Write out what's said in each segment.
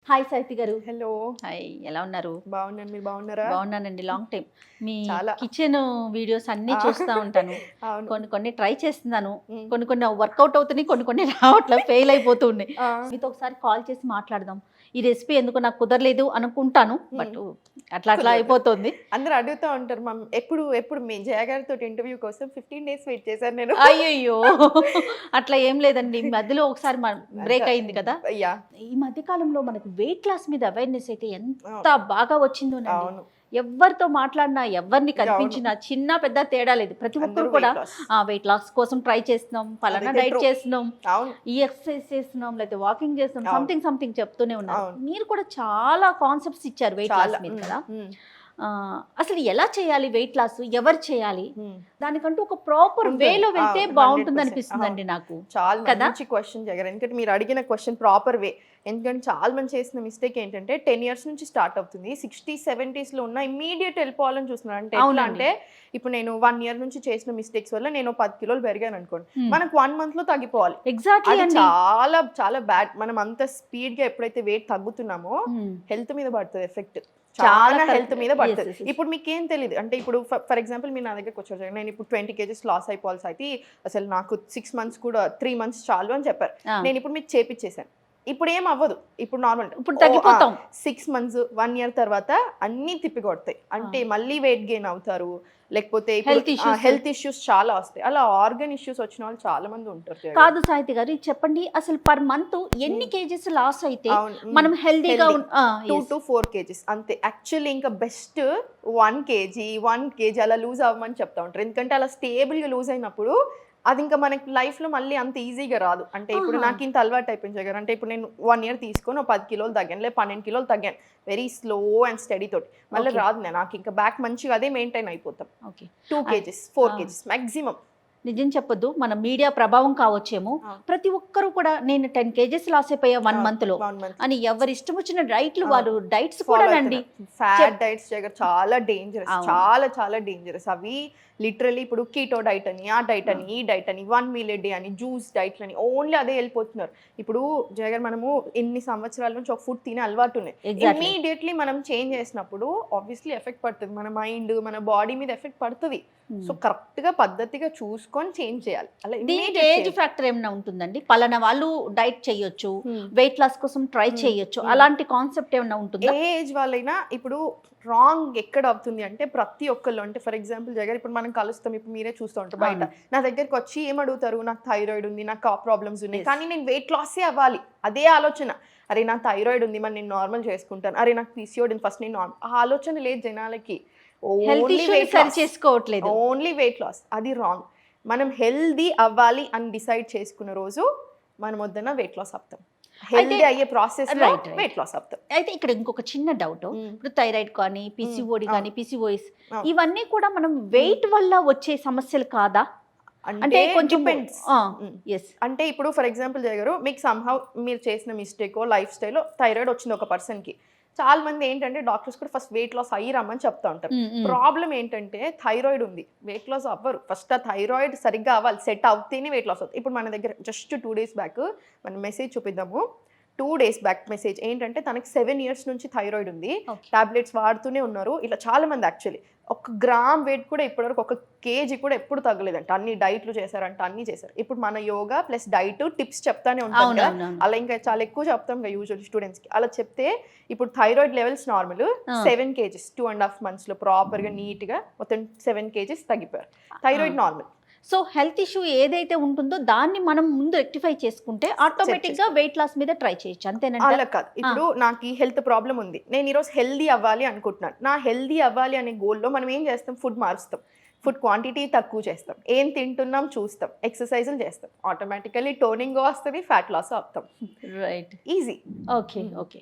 Hi Sahiti గారు. Hello. Hi, ఎలా ఉన్నారు? బాగున్నాను, మీరు బాగున్నారా? బాగున్నానండి. లాంగ్ టైం మీ చాలా. కిచెన్ వీడియోస్ అన్నీ చూస్తూ ఉంటాను. అవును. కొన్ని కొన్ని ట్రై చేస్తున్నాను, ఉమ్. కొన్ని కొన్ని వర్కౌట్ అవుతున్నాయి, కొన్ని కొన్ని రావట్లేదు, ఫెయిల్ అయిపోతూ ఉన్నాయి. ఆ. మీతో ఒకసారి కాల్ చేసి మాట్లాడదాం. ఈ రెసిపీ ఎందుకు నాకు కుదరలేదు అనుకుంటాను, బట్ అట్లా అట్లా అయిపోతుంది. అందరూ అడుగుతూ ఉంటారు మమ్ ఎప్పుడు ఎప్పుడు మీ జయ గారితో ఇంటర్వ్యూ కోసం 15 days వెయిట్ చేశాను నేను. అయ్యయ్యో, అట్లా ఏం లేదండి. మధ్యలో ఒకసారి బ్రేక్ అయింది కదా. యా. ఈ మధ్య కాలంలో మనకు వెయిట్ లాస్ మీద అవేర్నెస్ అయితే ఎంత బాగా వచ్చిందోనండి. అవును. ఎవరితో మాట్లాడినా, ఎవరిని కనిపించినా, చిన్న పెద్ద తేడా లేదు. ప్రతి ఒక్కరు అందరూ కూడా weight loss. వెయిట్ లాస్ కోసం ట్రై చేస్తున్నాం, పలానా అదైతే డైట్ true. చేస్తున్నాం, అవును. ఈ ఎక్సర్సైజ్ చేస్తున్నాం, లేకపోతే వాకింగ్ చేస్తున్నాం, అవును. సంథింగ్ సంథింగ్ చెప్తూనే ఉన్నారు. అవును. మీరు కూడా చాలా కాన్సెప్ట్స్ ఇచ్చారు వెయిట్ లాస్ చాలా. మీద కదా. అసలు ఎలా చేయాలి వెయిట్ లాస్, ఎవరు చేయాలి, దానికంటూ ఒక ప్రాపర్ ఉంటుంది. వేలో వెళ్తే 100%. బాగుంటుంది అనిపిస్తుందండి నాకు. చాలా కదా? మంచి క్వశ్చన్ జగన్, ఎందుకంటే మీరు అడిగిన క్వశ్చన్ ప్రాపర్ వే. ఎందుకంటే చాలా మంది చేసిన మిస్టేక్ ఏంటంటే 10 years నుంచి స్టార్ట్ అవుతుంది, 60s 70s లో ఉన్న ఇమ్మీడియట్ వెళ్ళిపోవాలని చూస్తున్నారు. అంటే ఎట్లా అవునండి. అంటే ఇప్పుడు నేను 1 year నుంచి చేసిన మిస్టేక్స్ వల్ల నేను 10 kilos పెరిగాను అనుకోండి, మనకు 1 month లో తగ్గిపోవాలి. ఎగ్జాక్ట్లీ అది అండి. చాలా చాలా బ్యాడ్. మనం అంత స్పీడ్ గా ఎప్పుడైతే వెయిట్ తగ్గుతున్నామో హెల్త్ మీద పడుతుంది ఎఫెక్ట్, చాలా హెల్త్ మీద పడుతుంది. ఇప్పుడు మీకు ఏం తెలియదు అంటే ఇప్పుడు ఫర్ ఎగ్జాంపుల్ మీరు నా దగ్గరకు వచ్చారు, నేను ఇప్పుడు 20 kgs లాస్ అయిపోవాల్సి అయితే అసలు నాకు 6 months కూడా 3 months చాలు అని చెప్పారు. నేను ఇప్పుడు మీకు చేపిచ్చేసాను, ఇప్పుడు ఏం అవ్వదు, ఇప్పుడు నార్మల్, ఇప్పుడు తగ్గిపోతాం. 6 months 1 year తర్వాత అన్ని తిప్పి కొడతాయి. అంటే మళ్ళీ వెయిట్ గెయిన్ అవుతారు, లేకపోతే హెల్త్ ఇష్యూస్ చాలా వస్తాయి. అలా ఆర్గన్ ఇష్యూస్ వచ్చిన వాళ్ళు చాలా మంది ఉంటారు. కాదు సాహితి గారు, ఇది చెప్పండి, అసలు పర్ మంత్ ఎన్ని కేజీస్ లాస్ అయితే మనం హెల్తీగా 2 to 4 kgs అంతే. యాక్చువల్లీ ఇంకా బెస్ట్ 1 kg అలా లూజ్ అవ్వమని చెప్తా ఉంటారు. ఎందుకంటే అలా స్టేబుల్ గా లూజ్ అయినప్పుడు అది ఇంకా మనకి లైఫ్ లో మళ్ళీ అంత ఈజీగా రాదు. అంటే ఇప్పుడు నాకు ఇంత అలవాటు అయిపోయింది జగన్, అంటే ఇప్పుడు నేను 1 year తీసుకొని 10 kilos తగ్గాను, లేదా 12 kilos తగ్గాను, వెరీ స్లో అండ్ స్టడీ తోటి. మళ్ళీ రాదు, నాకు ఇంకా బ్యాక్ మంచిగా అదే మెయింటైన్ అయిపోతాం. 2 kgs 4 kgs మాక్సిమం. నిజం చెప్పొద్దు, మన మీడియా ప్రభావం కావచ్చేమో, ప్రతి ఒక్కరు కూడా నేను 10 kgs లాస్ అయిపోయా 1 month లో అని ఎవరి ఇష్టం వచ్చిన డైట్లు వాళ్ళు డైట్స్ కూడా రండి. ఫ్యాట్ డైట్స్ జగన్ చాలా డేంజరస్, చాలా చాలా డేంజరస్. అవి లిటరలీ ఇప్పుడు కీటో డైట్ అని, ఆ డైట్ అని, ఈ డైట్ అని, 1 meal a day అని, జ్యూస్ డైట్లు అని, ఓన్లీ అదే వెళ్ళిపోతున్నారు. ఇప్పుడు జగన్ మనము ఇన్ని సంవత్సరాల నుంచి ఒక ఫుడ్ తినే అలవాటు ఉన్నాయి, ఇమ్మీడియట్లీ మనం చేంజ్ చేసినప్పుడు ఆబ్వియస్లీ ఎఫెక్ట్ పడుతుంది, మన మైండ్ మన బాడీ మీద ఎఫెక్ట్ పడుతుంది. సో కరెక్ట్ గా పద్ధతిగా చూసుకొని చేంజ్ చేయాలి. అలా ఏజ్ ఫ్యాక్టర్ ఏమైనా ఉంటుందండి? పలానా వాళ్ళు డైట్ చేయొచ్చు, వెయిట్ లాస్ కోసం ట్రై చేయొచ్చు, అలాంటి కాన్సెప్ట్ ఏమైనా ఉంటుందా? ఏ ఏజ్ వాళ్ళైనా ఇప్పుడు రాంగ్ ఎక్కడ అవుతుంది అంటే ప్రతి ఒక్కళ్ళు, అంటే ఫర్ ఎగ్జాంపుల్ జగన్ ఇప్పుడు మనం కలుస్తాం, ఇప్పుడు మీరే చూస్తూ ఉంటారు బయట, నా దగ్గరకు వచ్చి ఏమడుగుతారు, నాకు థైరాయిడ్ ఉంది, నాకు ఆ ప్రాబ్లమ్స్ ఉన్నాయి, కానీ నేను వెయిట్ లాసే అవ్వాలి, అదే ఆలోచన. అరే నాకు థైరాయిడ్ ఉంది, మరి నేను నార్మల్ చేసుకుంటాను, అరే నాకు పీసీఓడి ఫస్ట్ నేను ఆ ఆలోచన లేదు జనాలకి. ఓన్లీ వెయిట్ లాస్, అది రాంగ్. మనం హెల్దీ అవ్వాలి అని డిసైడ్ చేసుకున్న రోజు మనం వద్దన వెయిట్ లాస్ అవుతాం, హెల్దీ అయ్యే ప్రాసెస్ వెయిట్ లాస్ అవుతాం. అయితే ఇక్కడ ఇంకొక చిన్న డౌట్, ఇప్పుడు థైరాయిడ్ కానీ పీసీఓడి కానీ పీసీఓఎస్ ఇవన్నీ కూడా మనం వెయిట్ వల్ల వచ్చే సమస్యలు కాదా? అంటే కొంచెం అంటే ఇప్పుడు ఫర్ ఎగ్జాంపుల్ జగరు మీకు సంహౌ మీరు చేసిన మిస్టేక్ లైఫ్ స్టైల్ థైరాయిడ్ వచ్చింది ఒక పర్సన్ కి, చాలా మంది ఏంటంటే డాక్టర్స్ కూడా ఫస్ట్ వెయిట్ లాస్ అయ్యి రమ్మని చెప్తా ఉంటారు. ప్రాబ్లం ఏంటంటే థైరాయిడ్ ఉంది, వెయిట్ లాస్ అవ్వరు. ఫస్ట్ ఆ థైరాయిడ్ సరిగ్గా అవ్వాలి, సెట్ అవుతేనే వెయిట్ లాస్ అవుతుంది. ఇప్పుడు మన దగ్గర జస్ట్ 2 days బ్యాక్ మనం మెసేజ్ చూపిద్దాము. 2 days బ్యాక్ మెసేజ్ ఏంటంటే తనకి 7 years నుంచి థైరాయిడ్ ఉంది, టాబ్లెట్స్ వాడుతూనే ఉన్నారు. ఇట్లా చాలా మంది యాక్చువల్లీ 1 gram వెయిట్ కూడా ఇప్పటివరకు 1 kg కూడా ఎప్పుడు తగ్గలేదంట, అన్ని డైట్లు చేశారంట, అన్ని చేశారు. ఇప్పుడు మన యోగా ప్లస్ డైట్ టిప్స్ చెప్తానే ఉంటాం కదా, అలా ఇంకా చాలా ఎక్కువ చెప్తాం కదా యూజువల్ స్టూడెంట్స్ కి. అలా చెప్తే ఇప్పుడు thyroid levels normal, 7 kgs 2.5 months లో ప్రాపర్ గా నీట్ గా మొత్తం 7 kgs తగ్గిపోయారు. Thyroid normal. So health issue ఏదైతే ఉంటుందో దాన్ని మనం ముందు రెక్టిఫై చేసుకుంటే ఆటోమేటిక్ గా వెయిట్ లాస్ మీద ట్రై చేయొచ్చు, అంతేనండి? అలా కాదు, ఇప్పుడు నాకు ఈ హెల్త్ ప్రాబ్లం ఉంది, నేను ఈరోజు హెల్దీ అవ్వాలి అనుకుంటున్నాను. నా హెల్దీ అవ్వాలి అనే గోల్లో మనం ఏం చేస్తాం, ఫుడ్ మారుస్తాం, ఫుడ్ క్వాంటిటీ తక్కువ చేస్తాం, ఏం తింటున్నాం చూస్తాం, ఎక్సర్సైజులు చేస్తాం, ఆటోమేటికలీ టోనింగ్ వస్తుంది, ఫ్యాట్ లాస్ అవుతాం. Right, easy. Okay okay.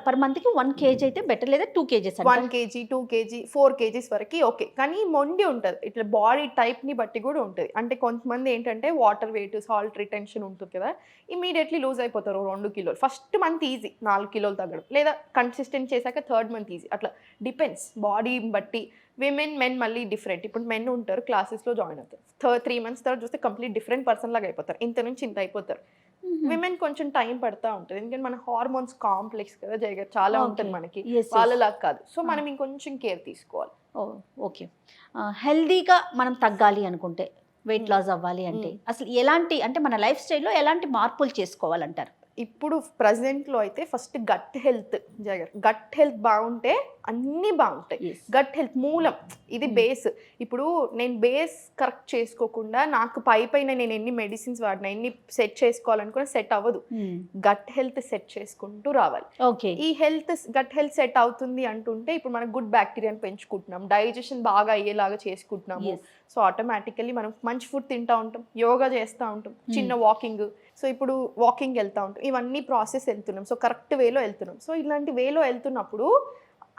Per మంత్కి 1 kg అయితే బెటర్, లేదా 2 kgs? 1 kg 2 kg 4 kgs వరకు ఓకే. కానీ మొండి ఉంటుంది, ఇట్లా బాడీ టైప్ని బట్టి కూడా ఉంటుంది. అంటే కొంతమంది ఏంటంటే వాటర్ వెయిట్ సాల్ట్ రిటెన్షన్ ఉంటుంది కదా, ఇమీడియట్లీ లూజ్ అయిపోతారు 2 kilos. First month easy 4 kilos తగ్గడం, లేదా కన్సిస్టెంట్ చేశాక 3rd month ఈజీ. అట్లా డిపెండ్స్ బాడీ బట్టి. విమెన్ మెన్ మళ్ళీ డిఫరెంట్. ఇప్పుడు మెన్ ఉంటారు క్లాసెస్లో జాయిన్ అవుతారు, 3 months తర్వాత చూస్తే కంప్లీట్ డిఫరెంట్ పర్సన్ లాగా అయిపోతారు, ఇంత నుంచి ఇంత అయిపోతారు. విమెన్ కొంచెం టైం పడతా ఉంటుంది, ఎందుకంటే మన హార్మోన్స్ కాంప్లెక్స్ కదా జయగారు, చాలా ఉంటుంది మనకి, Yes, yes. వాళ్ళలాగా కాదు. సో మనం ఇంకొంచెం కేర్ తీసుకోవాలి. ఓకే. హెల్దీగా మనం తగ్గాలి అనుకుంటే, వెయిట్ లాస్ అవ్వాలి అంటే అసలు ఎలాంటి, అంటే మన లైఫ్ స్టైల్లో ఎలాంటి మార్పులు చేసుకోవాలంటారు? ఇప్పుడు ప్రజెంట్లో అయితే ఫస్ట్ గట్ హెల్త్ జగర్, గట్ హెల్త్ బాగుంటే అన్నీ బాగుంటాయి. Yes. గట్ హెల్త్ మూలం, ఇది బేస్. ఇప్పుడు నేను బేస్ కరెక్ట్ చేసుకోకుండా నాకు పైన నేను ఎన్ని మెడిసిన్స్ వాడినా, ఎన్ని సెట్ చేసుకోవాలనుకున్నా సెట్ అవ్వదు. గట్ హెల్త్ సెట్ చేసుకుంటూ రావాలి. ఓకే. ఈ గట్ హెల్త్ సెట్ అవుతుంది అంటుంటే ఇప్పుడు మనం గుడ్ బ్యాక్టీరియాని పెంచుకుంటున్నాం, డైజెషన్ బాగా అయ్యేలాగా చేసుకుంటున్నాము. Yes. సో ఆటోమేటికల్లీ మనం మంచి ఫుడ్ తింటా ఉంటాం, యోగా చేస్తూ ఉంటాం, చిన్న వాకింగ్. సో ఇప్పుడు వాకింగ్ వెళ్తూ ఉంటాం, ఇవన్నీ ప్రాసెస్ వెళ్తున్నాం. సో కరెక్ట్ వేలో వెళ్తున్నాం. సో ఇలాంటి వేలో వెళ్తున్నప్పుడు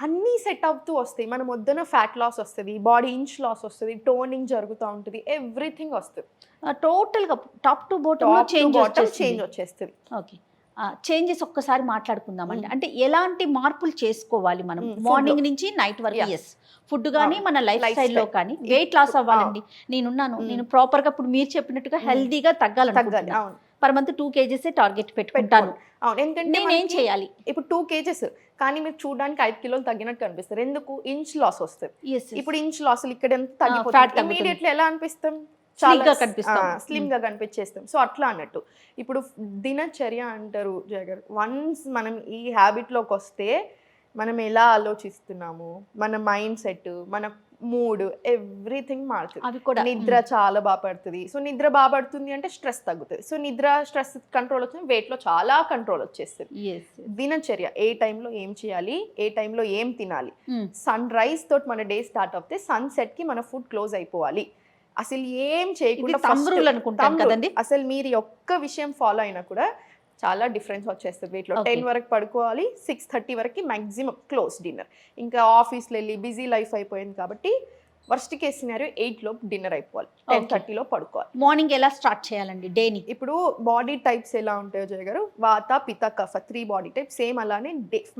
అన్నీ సెట్ అవుతూ వస్తాయి. మనం వద్దన ఫ్యాట్ లాస్ వస్తుంది, బాడీ ఇంచ్ లాస్ వస్తుంది, టోనింగ్ జరుగుతూ ఉంటుంది, ఎవ్రీథింగ్ వస్తుంది. టోటల్గా టాప్ టు బాటమ్ చేంజ్ వచ్చేస్తుంది. ఓకే. చేంజెస్ ఒక్కసారి మాట్లాడుకుందామండి. అంటే ఎలాంటి మార్పులు చేసుకోవాలి మనం మార్నింగ్ నుంచి నైట్ వరకు? ఎస్, ఫుడ్ కానీ మన లైఫ్ స్టైల్లో కానీ. వెయిట్ లాస్ అవ్వాలండి, నేను ప్రాపర్ గా ఇప్పుడు మీరు చెప్పినట్టుగా హెల్దీగా తగ్గాలనుకుంటున్నాను. పర్ మంత్ 2 kgs టార్గెట్ పెట్టుకుంటాను. అవును, ఎందుకంటే నేనేం చేయాలి? ఇప్పుడు 2 kgs కానీ మీరు చూడడానికి 5 కిలోలు తగ్గినట్టు కనిపిస్తారు. ఎందుకు? ఇంచ్ లాస్ వస్తుంది. ఇప్పుడు ఇంచ్ లాస్ ఇక్కడ ఎంత తగ్గిపోతుంది, ఇమీడియట్లీ ఎలా అనిపిస్తాం? స్లిమ్ గా కనిపించేస్తాం. సో అట్లా అన్నట్టు ఇప్పుడు దినచర్య అంటారు జగర్. వన్స్ మనం ఈ హ్యాబిట్ లోకి వస్తే మనం ఎలా ఆలోచిస్తున్నాము, మన మైండ్ సెట్, మన మూడ్, ఎవ్రీథింగ్ మారుతుంది. నిద్ర చాలా బాగా పడుతుంది. సో నిద్ర బాగా పడుతుంది అంటే స్ట్రెస్ తగ్గుతుంది. సో స్ట్రెస్ కంట్రోల్ వచ్చింది, వెయిట్ లో చాలా కంట్రోల్ వచ్చేస్తుంది. దినచర్య, ఏ టైంలో ఏం చేయాలి, ఏ టైంలో ఏం తినాలి. సన్ రైజ్ తోటి మన డే స్టార్ట్ అవుతే సన్సెట్ కి మన ఫుడ్ క్లోజ్ అయిపోవాలి. అసలు ఏం చేయకుండా అసలు మీరు ఒక్క విషయం ఫాలో అయినా కూడా చాలా డిఫరెన్స్ వచ్చేస్తుంది వెయిట్లో. 10 వరకు పడుకోవాలి, 6:30 వరకు మ్యాక్సిమం క్లోజ్ డిన్నర్. ఇంకా ఆఫీస్లో వెళ్ళి బిజీ లైఫ్ అయిపోయింది కాబట్టి వర్స్ట్ కేస్ సినారియో 8 లోపు డిన్నర్ అయిపోవాలి, 10:30 లో పడుకోవాలి. మార్నింగ్ ఎలా స్టార్ట్ చేయాలండి డేని? ఇప్పుడు బాడీ టైప్స్ ఎలా ఉంటాయో జయ గారు, వాత, పిత, కఫ, 3 బాడీ టైప్. సేమ్ అలానే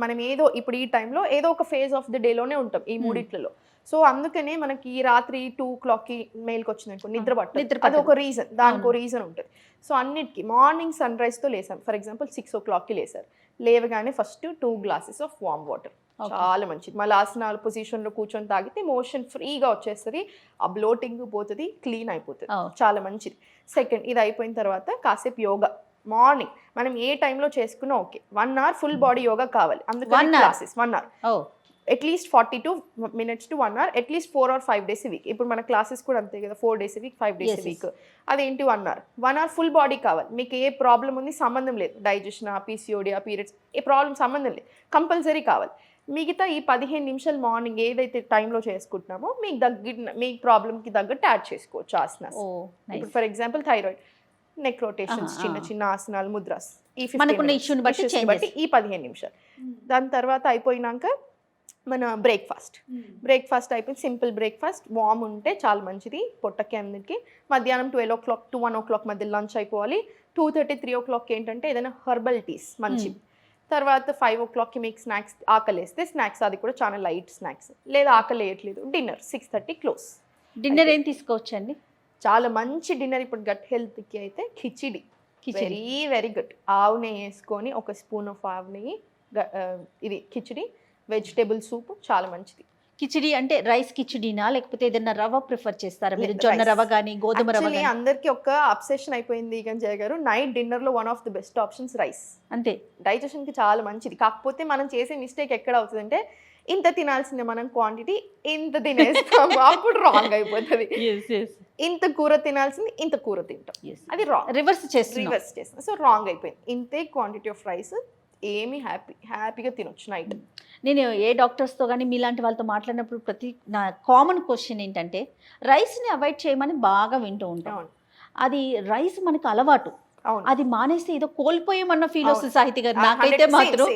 మనం ఏదో ఇప్పుడు ఈ టైంలో ఏదో ఒక ఫేజ్ ఆఫ్ ది డేలోనే ఉంటాం ఈ మూడిట్లలో. సో అందుకనే మనకి రాత్రి 2 o'clock మెయిల్కి వచ్చిందనుకో నిద్ర పట్టదు, అది ఒక రీజన్, దానికి రీజన్ ఉంటుంది. సో అన్నిటికీ మార్నింగ్ సన్ రైజ్తో లేసాం, ఫర్ ఎగ్జాంపుల్ 6 o'clock లేసారు, లేవగానే first 2 glasses of warm water, చాలా మంచిది. మళ్ళీ ఆసనాలు పొజిషన్లో కూర్చొని తాగితే మోషన్ ఫ్రీగా వచ్చేస్తుంది, ఆ బ్లోటింగ్ పోతుంది, క్లీన్ అయిపోతుంది, చాలా మంచిది. సెకండ్, ఇది అయిపోయిన తర్వాత కాసేపు యోగా. మార్నింగ్ మనం ఏ టైంలో చేసుకున్నా okay, 1 hour full body yoga కావాలి. అందుకని classes 1 hour, at least 42 minutes to 1 hour, at least 4 or 5 days a week. ఇప్పుడు మన క్లాసెస్ కూడా అంతే కదా, 4 days a week, 5 days a week. అదేంటి 1 hour, 1 hour ఫుల్ బాడీ కావాలి. మీకు ఏ ప్రాబ్లం ఉంది సంబంధం లేదు, డైజెషన్, పీసీఓడి, పీరియడ్స్, ఏ ప్రాబ్లం సంబంధం లేదు, కంపల్సరీ కావాలి. మిగతా ఈ 15 నిమిషాలు మార్నింగ్ ఏదైతే టైంలో చేసుకుంటున్నామో మీ ప్రాబ్లంకి తగ్గట్టు యాడ్ చేసుకోవచ్చు ఆసనాస్. ఇప్పుడు for example thyroid, neck rotations, చిన్న చిన్న ఆసనాలు, ముద్రాస్, ఈ 15 ఇష్యూని బట్టి ఈ 15 నిమిషాలు. దాని తర్వాత అయిపోయినాక మన బ్రేక్ఫాస్ట్ అయిపోయింది, సింపుల్ బ్రేక్ఫాస్ట్, వామ్ ఉంటే చాలా మంచిది పొట్టకి అందరికి. మధ్యాహ్నం 12 o'clock to 1 o'clock మధ్య లంచ్ అయిపోవాలి. 2:30, 3 o'clock ఏంటంటే ఏదైనా హెర్బల్ టీస్ మంచిది. తర్వాత 5 o'clock మీకు స్నాక్స్ ఆకలేస్తే స్నాక్స్, అది కూడా చాలా లైట్ స్నాక్స్. లేదా ఆకలి వేయట్లేదు, డిన్నర్ 6:30 క్లోజ్. డిన్నర్ ఏం తీసుకోవచ్చండి? చాలా మంచి డిన్నర్ ఇప్పుడు గట్ హెల్త్కి అయితే కిచిడి, వెరీ వెరీ గుడ్. ఆవు నెయ్యి వేసుకొని, ఒక స్పూన్ ఆఫ్ ఆవు నెయ్యి, ఇది కిచిడి, వెజిటేబుల్ సూప్, చాలా మంచిది. కిచిడి అంటే రైస్ కిచిడినా, లేకపోతే ఏదైనా రవ్వ ప్రిఫర్ చేస్తారా మీరు? జొన్న రవ్వ కానీ గోధుమ రవ్వ కానీ? అందరికి ఒక అబ్సెషన్ అయిపోయింది కానీ జయ గారు, నైట్ డిన్నర్ లో one of the best options rice. అంతే, డైజెషన్ కి చాలా మంచిది. కాకపోతే మనం చేసే మిస్టేక్ ఎక్కడ అవుతుందంటే, ఇంత తినాల్సిందే మనం క్వాంటిటీ, ఇంత తినేస్తాము, అప్పుడు రాంగ్ అయిపోతుంది. ఇంత కూర తినాల్సింది ఇంత కూర తింటాం, అది రాంగ్, రివర్స్ చేస్తాం. సో రాంగ్ అయిపోయింది. ఇంతే క్వాంటిటీ ఆఫ్ రైస్, ఏమి హ్యాపీగా తినొచ్చు నైట్. నేను ఏ డాక్టర్స్తో కానీ మీలాంటి వాళ్ళతో మాట్లాడినప్పుడు నా కామన్ క్వశ్చన్ ఏంటంటే, రైస్ని అవాయిడ్ చేయమని బాగా వింటూ ఉంటాం. అది రైస్ మనకు అలవాటు, అది మానేస్తే ఏదో కోల్పోయామన్న ఫీల్ వస్తుంది సాహితి గారు. నాకైతే మాత్రం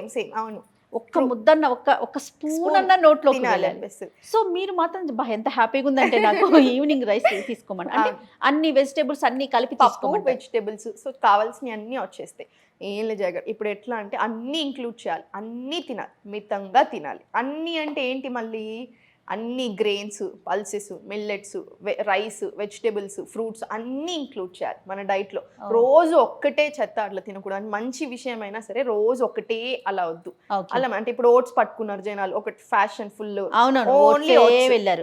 ఒక్క ముద్దన్న ఒక్క స్పూన్ అన్న నోట్లో అనిపిస్తుంది. సో మీరు మాత్రం ఎంత హ్యాపీగా ఉందంటే నాకు ఈవినింగ్ రైస్ తీసుకోమని, అంటే అన్ని వెజిటేబుల్స్ అన్ని కలిపి తీసుకోమని. వెజిటేబుల్స్ సో కావాల్సినవి అన్నీ వచ్చేస్తాయి. ఏం లేదు జగన్, ఇప్పుడు ఎట్లా అంటే అన్నీ ఇంక్లూడ్ చేయాలి, అన్నీ తినాలి, మితంగా తినాలి. అన్నీ అంటే ఏంటి, మళ్ళీ అన్ని grains, pulses, millets, rice, vegetables, fruits అన్నీ ఇంక్లూడ్ చేయాలి మన డైట్లో. రోజు ఒక్కటే చెత్త అట్లా తినకూడదు. మంచి విషయం అయినా సరే రోజు ఒకటే అలా వద్దు. అలా అంటే ఇప్పుడు ఓట్స్ పట్టుకున్నారు జనాలు, ఒకటి ఫ్యాషన్ ఫుల్ ఓన్లీ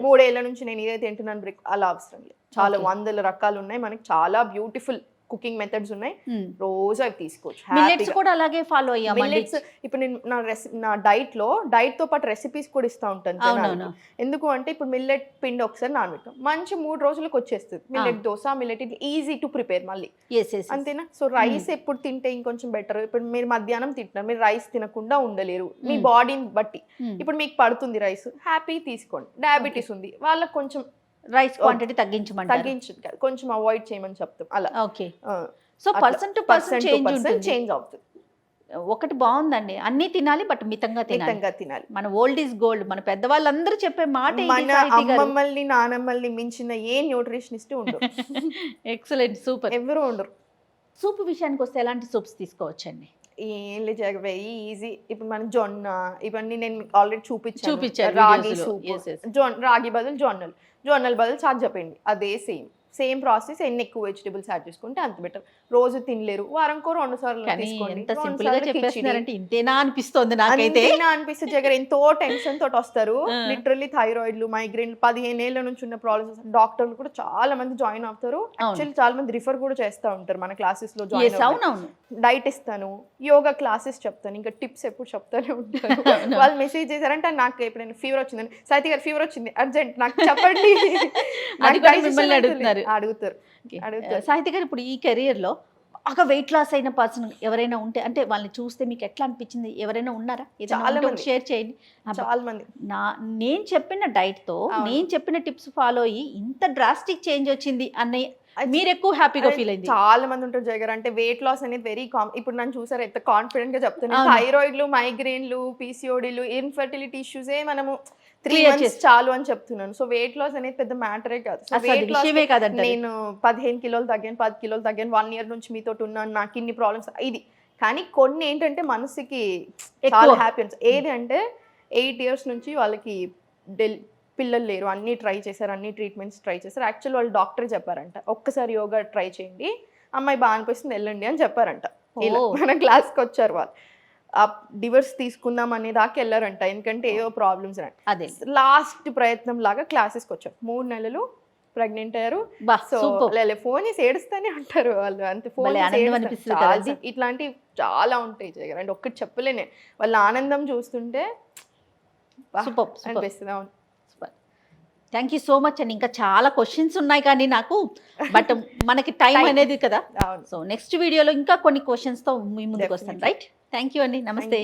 3 ఏళ్ల నుంచి నేను ఇదే తింటున్నాను, అలా అవసరం లేదు. చాలా 100 రకాలు ఉన్నాయి మనకి, చాలా బ్యూటిఫుల్ కుకింగ్ మెథడ్స్ ఉన్నాయి, రోజు అవి తీసుకోవచ్చు. మిల్లెట్స్ కూడా అలాగే ఫాలో అయ్యామండి. మిల్లెట్స్ ఇప్పుడు నేను నా డైట్ తో పాటు రెసిపీస్ కూడా ఇస్తా ఉంటాను జనాలకి. ఎందుకు అంటే ఇప్పుడు మిల్లెట్ పిండి ఒకసారి నానబెట్టాం, మంచి 3 రోజులకు వచ్చేస్తుంది. Millet dosa, millet idli easy to prepare మళ్ళీ, అంతేనా? సో రైస్ ఎప్పుడు తింటే ఇంకొంచెం బెటర్. ఇప్పుడు మీరు మధ్యాహ్నం తింటున్నారు, మీరు రైస్ తినకుండా ఉండలేరు మీ బాడీని బట్టి. ఇప్పుడు మీకు పడుతుంది రైస్, హ్యాపీ తీసుకోండి. డయాబెటీస్ ఉంది వాళ్ళకి కొంచెం రైస్ క్వాంటిటీ తగ్గించండి, కొంచెం అవాయిడ్ చేయమని చెప్తాం అలా. Okay, so person to person change అవుతుంది. ఒకటి బాగుందండి, అన్ని తినాలి బట్ మితంగా తినాలి. మన ఓల్డ్ ఈజ్ గోల్డ్, మన పెద్దవాళ్ళందరూ చెప్పే మాట. మన అమ్మమ్మల్ని నానమ్మల్ని మించిన ఏ న్యూట్రిషనిస్ట్ ఉండరు. Excellent, super. ఎవరు ఉండరు. సూప్ విషయానికి వస్తే ఎలాంటి సూప్స్ తీసుకోవచ్చండి? ఏం లేదు, వెరీ ఈజీ. ఇప్పుడు మనం జొన్న ఇవన్నీ నేను ఆల్రెడీ చూపించాను. రాగి సూప్, రాగి బదులు జొన్నల బదులు సజ్జపిండి, అదే సేమ్ ప్రాసెస్. ఎన్ని ఎక్కువ వెజిటబుల్స్ యాడ్ చేసుకుంటే అంత బెటర్. రోజు తినలేరు, వారంకో 2 సార్లు తీసుకోండి. ఎంత సింపుల్ గా చెప్పేస్తున్నారంటే ఇంతేనా అనిపిస్తుంది నాకైతే. అనిపిస్తుంది జగన్, ఎంతో టెన్షన్ తోటి వస్తారు. లిటరల్లీ థైరాయిడ్లు, మైగ్రేన్లు 15 ఏళ్ల నుంచి ఉన్న ప్రాబ్లమ్స్. డాక్టర్లు కూడా చాలా మంది జాయిన్ అవుతారు. యాక్చువల్లీ చాలా మంది రిఫర్ కూడా చేస్తూ ఉంటారు మన క్లాసెస్ లో జాయిన్. డైట్ ఇస్తాను, యోగా క్లాసెస్ చెప్తాను, ఇంకా టిప్స్ ఎప్పుడు చెప్తానే ఉంటాను. వాళ్ళు మెసేజ్ చేశారంటే నాకు ఎప్పుడైనా ఫీవర్ వచ్చిందని, సాయితి గారు ఫీవర్ వచ్చింది అర్జెంట్ నాకు చెప్పండి అడుగుతారు. సాహిత్య గారు, ఇప్పుడు ఈ కెరియర్ లో బాగా వెయిట్ లాస్ అయిన పర్సన్ ఎవరైనా ఉంటే, అంటే వాళ్ళని చూస్తే మీకు ఎట్లా అనిపించింది? ఎవరైనా ఉన్నారా? చాలా మంది షేర్ చేయండి. చాలా మంది నేను చెప్పిన డైట్ తో, నేను చెప్పిన టిప్స్ ఫాలో అయ్యి ఇంత డ్రాస్టిక్ చేంజ్ వచ్చింది అన్న మీరు ఎక్కువ హ్యాపీగా ఫీల్ అయింది? చాలా మంది ఉంటారు జగన్. అంటే వెయిట్ లాస్ అనేది వెరీ కామన్. ఇప్పుడు నన్ను చూసారు ఎంత కాన్ఫిడెంట్ గా చెప్తున్నాను. థైరాయిడ్లు, మైగ్రేన్లు, పీసీఓడీలు, ఇన్ఫర్టిలిటీ ఇష్యూస్ మనము 3 months చాలు అని చెప్తున్నాను. సో వెయిట్ లాస్ అనేది పెద్ద మ్యాటరే కాదు. నేను 15 కిలోలు తగ్గాను, 10 కిలోలు తగ్గాను, 1 year నుంచి మీతో ఉన్నాను, నాకు ఇన్ని ప్రాబ్లమ్స్ ఇది. కానీ కొన్ని ఏంటంటే మనసుకి చాలా హ్యాపీనెస్. ఏది అంటే 8 years నుంచి వాళ్ళకి పిల్లలు లేరు, అన్ని ట్రై చేశారు, అన్ని ట్రీట్మెంట్స్ ట్రై చేశారు. యాక్చువల్ వాళ్ళు డాక్టర్ చెప్పారంట, ఒక్కసారి యోగా ట్రై చేయండి, అమ్మాయి బాగా అనిపిస్తుంది వెళ్ళండి అని చెప్పారంట. మన క్లాస్కి వచ్చారు వాళ్ళు. డివర్స్ తీసుకుందాం అనే దాకా వెళ్ళారంట, ఎందుకంటే ఏదో ప్రాబ్లమ్స్ అదే. లాస్ట్ ప్రయత్నం లాగా క్లాసెస్కి వచ్చారు. 3 నెలలు ప్రెగ్నెంట్ అయ్యారు. సో ఫోన్ చేసి ఏడుస్తూనే ఉంటారు వాళ్ళు, అంతే. ఫోన్ ఇట్లాంటివి చాలా ఉంటాయి జగన్. అంటే ఒక్కటి చెప్పలేనే, వాళ్ళ ఆనందం చూస్తుంటే అనిపిస్తుంది. అవును, థ్యాంక్ యూ సో మచ్ అండి. ఇంకా చాలా క్వశ్చన్స్ ఉన్నాయి కానీ నాకు, బట్ మనకి టైం అనేది కదా. సో నెక్స్ట్ వీడియోలో ఇంకా కొన్ని క్వశ్చన్స్ తో మీ ముందుకు వస్తాను. రైట్, థ్యాంక్ యూ అండి, నమస్తే.